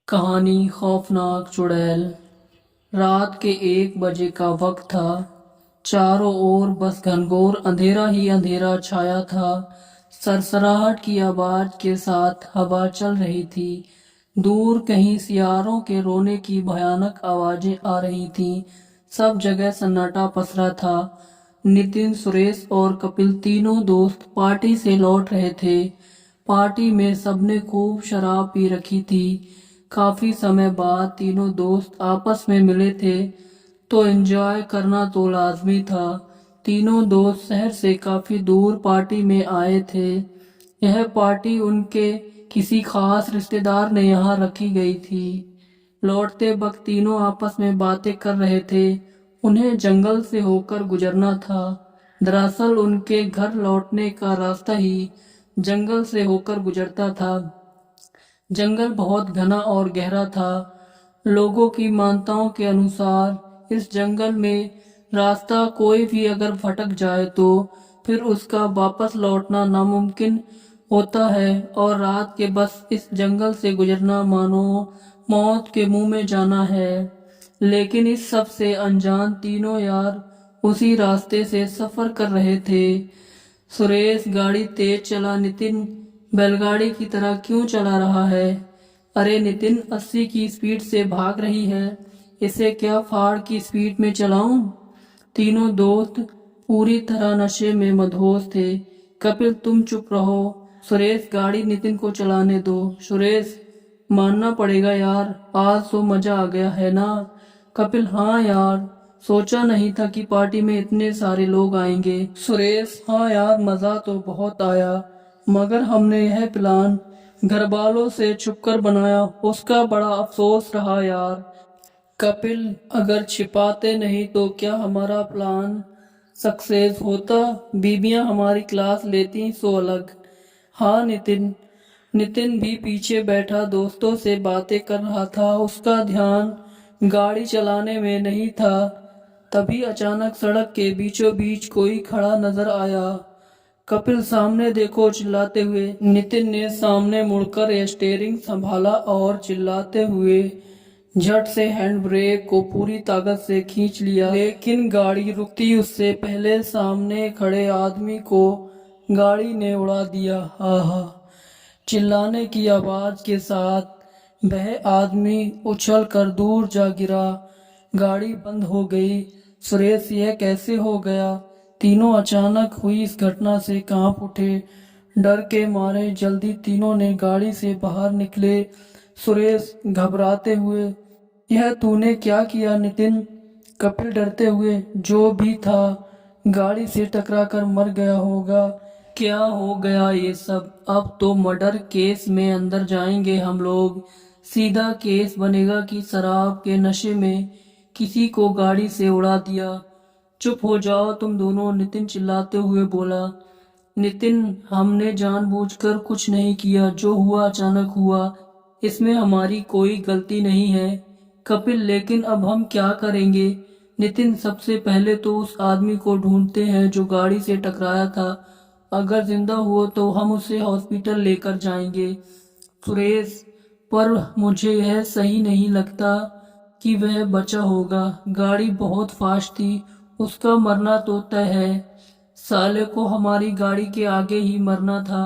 कहानी खौफनाक चुड़ैल। रात के 1 बजे का वक्त था। चारों ओर बस घनघोर अंधेरा ही अंधेरा छाया था। सरसराहट की आवाज के साथ हवा चल रही थी। दूर कहीं सियारों के रोने की भयानक आवाजें आ रही थीं। सब जगह सन्नाटा पसरा था। नितिन, सुरेश और कपिल तीनों दोस्त पार्टी से लौट रहे थे। पार्टी में सबने खूब शराब पी रखी थी। काफी समय बाद तीनों दोस्त आपस में मिले थे, तो एंजॉय करना तो लाजमी था। तीनों दोस्त शहर से काफी दूर पार्टी में आए थे। यह पार्टी उनके किसी खास रिश्तेदार ने यहाँ रखी गई थी। लौटते वक्त तीनों आपस में बातें कर रहे थे। उन्हें जंगल से होकर गुजरना था। दरअसल उनके घर लौटने का रास्ता ही जंगल से होकर गुजरता था। जंगल बहुत घना और गहरा था। लोगों की मान्यताओं के अनुसार इस जंगल में रास्ता कोई भी अगर भटक जाए तो फिर उसका वापस लौटना नामुमकिन होता है, और रात के बस इस जंगल से गुजरना मानो मौत के मुंह में जाना है। लेकिन इस सब से अनजान तीनों यार उसी रास्ते से सफर कर रहे थे। सुरेश गाड़ी तेज चला। नितिन बैलगाड़ी की तरह क्यों चला रहा है? अरे नितिन 80 की स्पीड से भाग रही है, इसे क्या फाड़ की स्पीड में चलाऊं? तीनों दोस्त पूरी तरह नशे में मदहोश थे। कपिल तुम चुप रहो, सुरेश गाड़ी नितिन को चलाने दो। सुरेश मानना पड़ेगा यार, आज तो मजा आ गया है ना? कपिल हाँ यार, सोचा नहीं था कि पार्टी में इतने सारे लोग आएंगे। सुरेश हाँ यार, मजा तो बहुत आया, मगर हमने यह प्लान घर वालों से छुपकर बनाया, उसका बड़ा अफसोस रहा यार। कपिल अगर छिपाते नहीं तो क्या हमारा प्लान सक्सेस होता? बीबियां हमारी क्लास लेती सो अलग। हाँ नितिन। नितिन भी पीछे बैठा दोस्तों से बातें कर रहा था। उसका ध्यान गाड़ी चलाने में नहीं था। तभी अचानक सड़क के बीचों बीच कोई खड़ा नजर आया। कपिल सामने देखो, चिल्लाते हुए नितिन ने सामने मुड़कर स्टीयरिंग संभाला और चिल्लाते हुए झट से हैंड ब्रेक को पूरी ताकत से खींच लिया। लेकिन गाड़ी रुकती उससे पहले सामने खड़े आदमी को गाड़ी ने उड़ा दिया। आहा! चिल्लाने की आवाज के साथ वह आदमी उछल कर दूर जा गिरा। गाड़ी बंद हो गई। सुरेश यह कैसे हो गया? तीनों अचानक हुई इस घटना से कांप उठे। डर के मारे जल्दी तीनों ने गाड़ी से बाहर निकले। सुरेश घबराते हुए यह तूने क्या किया नितिन? कपिल डरते हुए जो भी था गाड़ी से टकराकर मर गया होगा। क्या हो गया ये सब? अब तो मर्डर केस में अंदर जाएंगे हम लोग। सीधा केस बनेगा कि शराब के नशे में किसी को गाड़ी से उड़ा दिया। चुप हो जाओ तुम दोनों, नितिन चिल्लाते हुए बोला। नितिन हमने जानबूझकर कुछ नहीं किया, जो हुआ अचानक हुआ, इसमें हमारी कोई गलती नहीं है। कपिल लेकिन अब हम क्या करेंगे? नितिन सबसे पहले तो उस आदमी को ढूंढते हैं जो गाड़ी से टकराया था। अगर जिंदा हुआ तो हम उसे हॉस्पिटल लेकर जाएंगे। सुरेश पर मुझे यह सही नहीं लगता कि वह बचा होगा। गाड़ी बहुत फास्ट थी, उसका मरना तो तय है। साले को हमारी गाड़ी के आगे ही मरना था।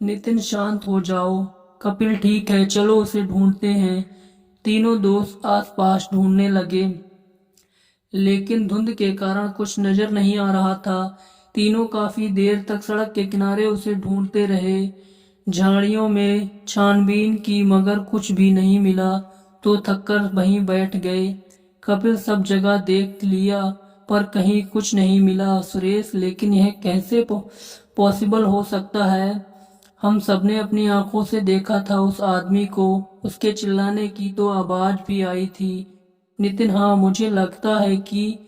नितिन शांत हो जाओ। कपिल ठीक है, चलो उसे ढूंढते हैं। तीनों दोस्त आसपास ढूंढने लगे, लेकिन धुंध के कारण कुछ नजर नहीं आ रहा था। तीनों काफी देर तक सड़क के किनारे उसे ढूंढते रहे। झाड़ियों में छानबीन की मगर कुछ भी नहीं मिला, तो थककर वहीं बैठ गए। कपिल सब जगह देख लिया पर कहीं कुछ नहीं मिला। सुरेश लेकिन यह कैसे पॉसिबल हो सकता है? हम सबने अपनी आंखों से देखा था उस आदमी को, उसके चिल्लाने की तो आवाज भी आई थी। नितिन हाँ, मुझे लगता है कि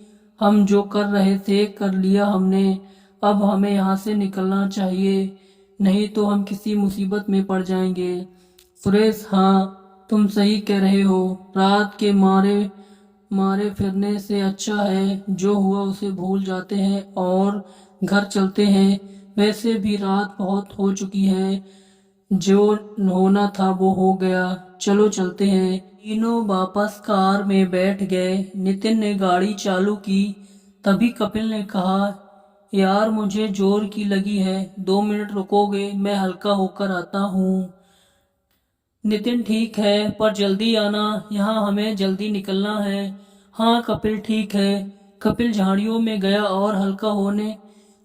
हम जो कर रहे थे कर लिया हमने। अब हमें यहाँ से निकलना चाहिए, नहीं तो हम किसी मुसीबत में पड़ जाएंगे। सुरेश हाँ, तुम सही कह रहे हो। रात के मारे मारे फिरने से अच्छा है जो हुआ उसे भूल जाते हैं और घर चलते हैं। वैसे भी रात बहुत हो चुकी है, जो होना था वो हो गया, चलो चलते हैं। तीनों वापस कार में बैठ गए। नितिन ने गाड़ी चालू की। तभी कपिल ने कहा, यार मुझे जोर की लगी है, 2 मिनट रुकोगे, मैं हल्का होकर आता हूँ। नितिन, ठीक है पर जल्दी आना, यहाँ हमें जल्दी निकलना है। हाँ कपिल ठीक है। कपिल झाड़ियों में गया और हल्का होने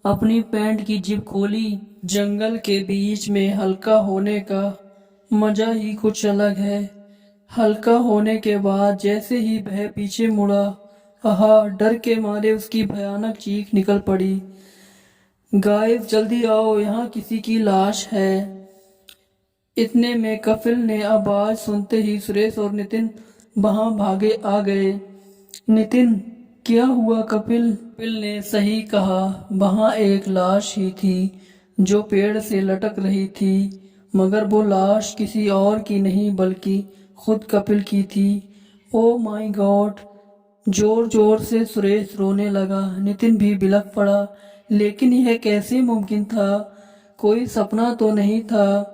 अपनी पैंट की जिप खोली। जंगल के बीच में हल्का होने का मजा ही कुछ अलग है। हल्का होने के बाद जैसे ही वह पीछे मुड़ा, आहा, डर के मारे उसकी भयानक चीख निकल पड़ी। गाइस जल्दी आओ, यहाँ किसी की लाश है। इतने में कपिल ने आवाज सुनते ही सुरेश और नितिन वहां भागे आ गए। नितिन, क्या हुआ कपिल? कपिल ने सही कहा, वहां एक लाश ही थी जो पेड़ से लटक रही थी, मगर वो लाश किसी और की नहीं बल्कि खुद कपिल की थी। Oh my God! जोर जोर से सुरेश रोने लगा। नितिन भी बिलख पड़ा, लेकिन यह कैसे मुमकिन था? कोई सपना तो नहीं था।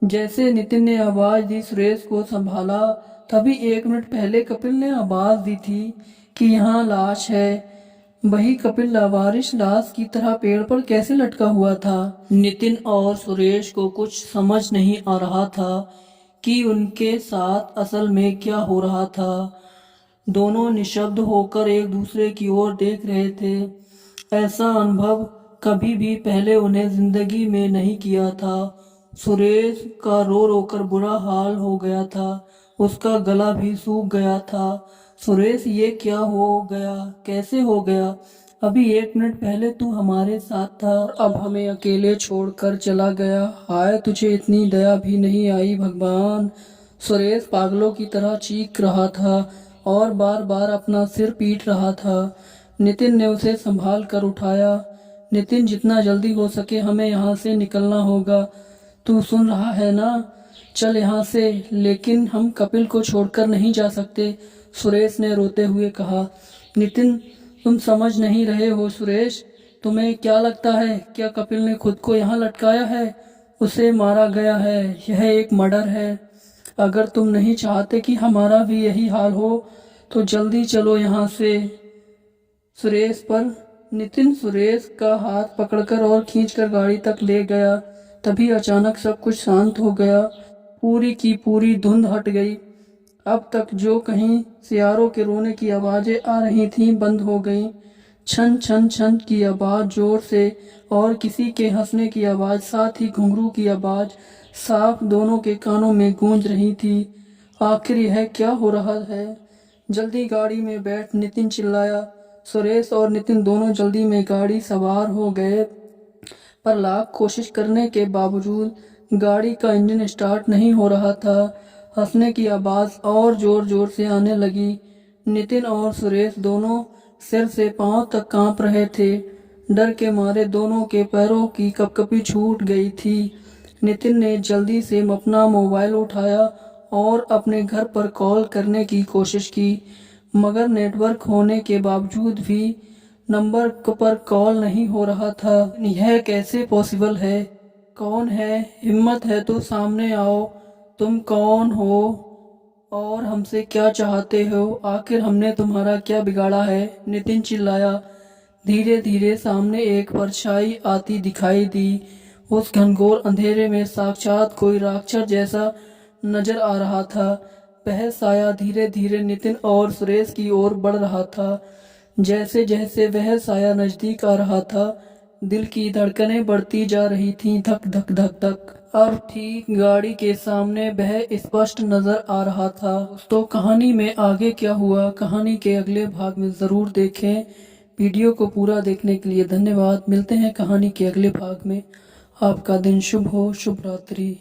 जैसे नितिन ने आवाज दी, सुरेश को संभाला। तभी 1 मिनट पहले कपिल ने आवाज दी थी कि यहाँ लाश है, वही कपिल लावारिश लाश की तरह पेड़ पर कैसे लटका हुआ था। नितिन और सुरेश को कुछ समझ नहीं आ रहा था कि उनके साथ असल में क्या हो रहा था। दोनों निशब्द होकर एक दूसरे की ओर देख रहे थे। ऐसा अनुभव कभी भी पहले उन्हें जिंदगी में नहीं किया था। सुरेश का रो रो कर बुरा हाल हो गया था, उसका गला भी सूख गया था। सुरेश, ये क्या हो गया? कैसे हो गया? अभी 1 मिनट पहले तू हमारे साथ था, अब हमें अकेले छोड़कर चला गया। हाय, तुझे इतनी दया भी नहीं आई भगवान। सुरेश पागलों की तरह चीख रहा था और बार बार अपना सिर पीट रहा था। नितिन ने उसे संभाल कर उठाया। नितिन, जितना जल्दी हो सके हमें यहाँ से निकलना होगा। तू सुन रहा है ना? चल यहाँ से। लेकिन हम कपिल को छोड़कर नहीं जा सकते, सुरेश ने रोते हुए कहा। नितिन, तुम समझ नहीं रहे हो सुरेश। तुम्हें क्या लगता है, क्या कपिल ने खुद को यहाँ लटकाया है? उसे मारा गया है। यह एक मर्डर है। अगर तुम नहीं चाहते कि हमारा भी यही हाल हो तो जल्दी चलो यहाँ से। सुरेश पर नितिन सुरेश का हाथ पकड़कर और खींचकर गाड़ी तक ले गया। तभी अचानक सब कुछ शांत हो गया। पूरी की पूरी धुंध हट गई। अब तक जो कहीं सियारों के रोने की आवाजें आ रही थीं बंद हो गईं। छन छन छन की आवाज जोर से और किसी के हंसने की आवाज, साथ ही घुंघरू की आवाज साफ दोनों के कानों में गूंज रही थी। आखिर यह क्या हो रहा है? जल्दी गाड़ी में बैठ, नितिन चिल्लाया। सुरेश और नितिन दोनों जल्दी में गाड़ी सवार हो गए, पर लाख कोशिश करने के बावजूद गाड़ी का इंजन स्टार्ट नहीं हो रहा था। हंसने की आवाज और जोर जोर से आने लगी। नितिन और सुरेश दोनों सिर से पांव तक कांप रहे थे। डर के मारे दोनों के पैरों की कपकपी छूट गई थी। नितिन ने जल्दी से अपना मोबाइल उठाया और अपने घर पर कॉल करने की कोशिश की, मगर नेटवर्क होने के बावजूद भी नंबर पर कॉल नहीं हो रहा था। यह कैसे पॉसिबल है? कौन है? हिम्मत है तो सामने आओ। तुम कौन हो और हमसे क्या चाहते हो? आखिर हमने तुम्हारा क्या बिगाड़ा है? नितिन चिल्लाया। धीरे धीरे सामने एक परछाई आती दिखाई दी। उस घनघोर अंधेरे में साक्षात कोई राक्षस जैसा नजर आ रहा था। वह साया धीरे धीरे नितिन और सुरेश की ओर बढ़ रहा था। जैसे जैसे वह साया नजदीक आ रहा था, दिल की धड़कनें बढ़ती जा रही थीं, धक धक धक धक। अब ठीक गाड़ी के सामने वह स्पष्ट नजर आ रहा था। तो कहानी में आगे क्या हुआ, कहानी के अगले भाग में जरूर देखें। वीडियो को पूरा देखने के लिए धन्यवाद। मिलते हैं कहानी के अगले भाग में। आपका दिन शुभ हो। शुभ रात्रि।